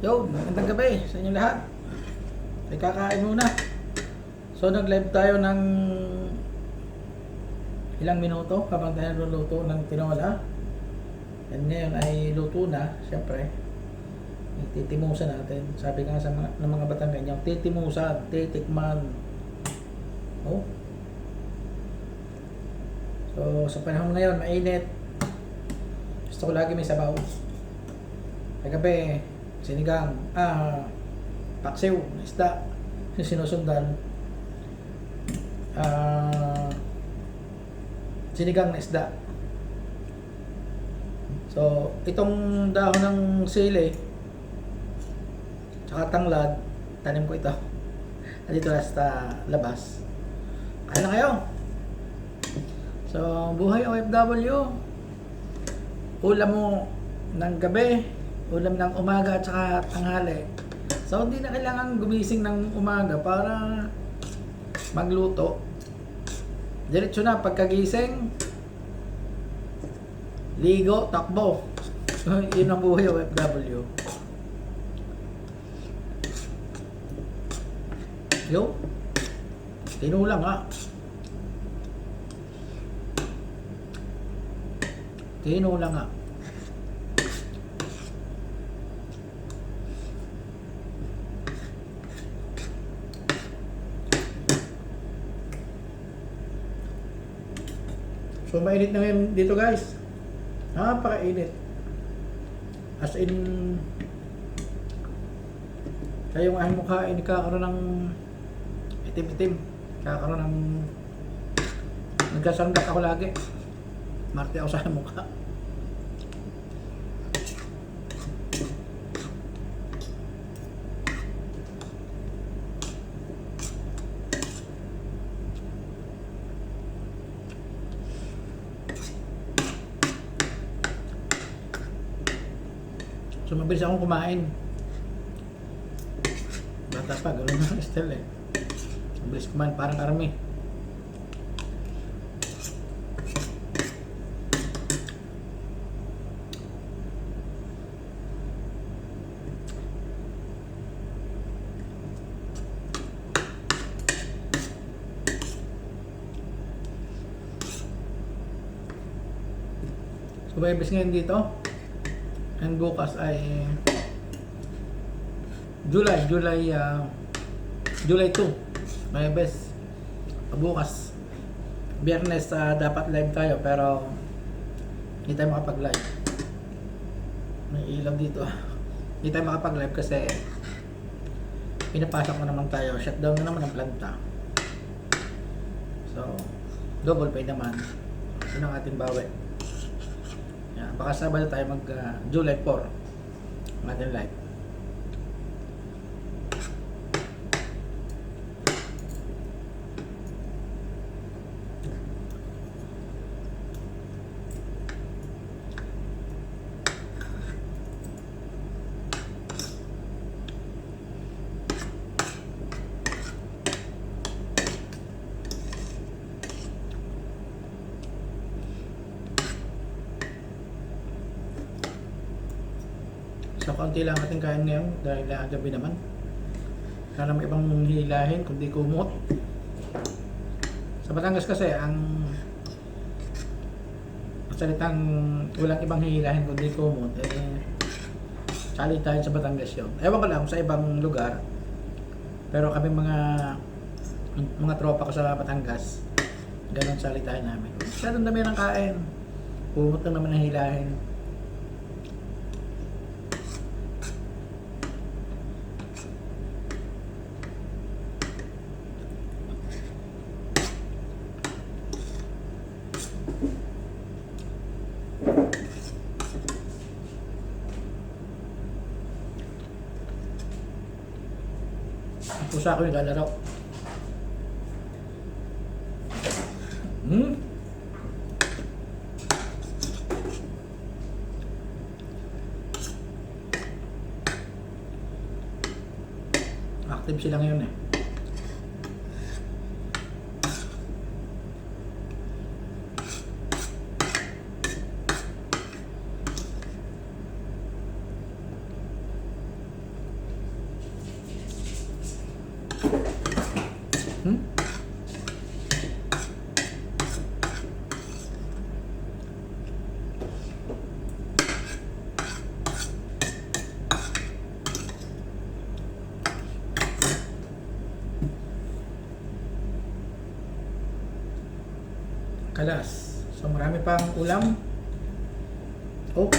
Yo, magandang gabi sa inyo lahat. Ay kakain muna. So nag-live tayo ng ilang minuto habang tayo luluto ng tinola. And ngayon ay luto na, syempre. Titimusan natin. Sabi nga sa ng mga batang ganyan, titimusan, titikman. Oh. So sa panahon ngayon, mainit. Gusto ko lagi may sabaw. Kagabi, sinigang, paksiw, isda, sinusundan, sinigang na isda. So, itong dahon ng sili, tsaka tanglad, tanim ko ito. Dito sa labas. Kaya na kayo. So, buhay OFW. Ulam mo ng gabi, ulam ng umaga at saka tanghali. So hindi na kailangan gumising ng umaga para magluto. Diretso na pagkagising, ligo, takbo. Yun ang buhay OFW. Yo, tinulang ha. Tinulang ha. So mainit na ngayon dito guys. Napakainit. As in kayong aking mukha ay nagkakaroon ng itim-itim. Nagkakaroon ng nagkasandak ako lagi. Marte ako sa mukha. So mabilis akong kumain. Bata pa, gano'n na style eh. Mabilis kumain, parang army. So mabilis ngayon dito. And bukas ay July 2. May best. Bukas Biyernes dapat live tayo pero hindi tayo makapag-live. May ilaw dito. Hindi tayo makapag-live kasi pinapasok na naman tayo. Shutdown na naman ang planta. So, double pay naman. Yun ang ating bawi. Baka Sabado tayo mag July 4 ang ating live. So konti lang ating kain ngayon dahil gabi naman. Sana may ibang hilahin kundi kumot. Sa Batangas kasi ang salitang walang ibang hilahin kundi kumot sali tayo sa Batangas yun. Ewan ko lang sa ibang lugar. Pero kami mga tropa ko sa Batangas, ganun sali tayo namin. Masyadong dami ng kain. Kumot lang naman ang hilahin. Pusa ko yung lalaro. Active sila ngayon eh. Hmm? Kalas. So marami pang ulam. Oh.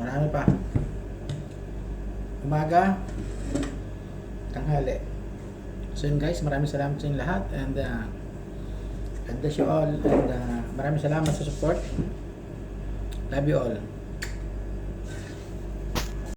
Marami pa. Umaga, tanghali. So yun guys, maraming salamat sa inyong lahat and God bless you all and maraming salamat sa support. Love you all.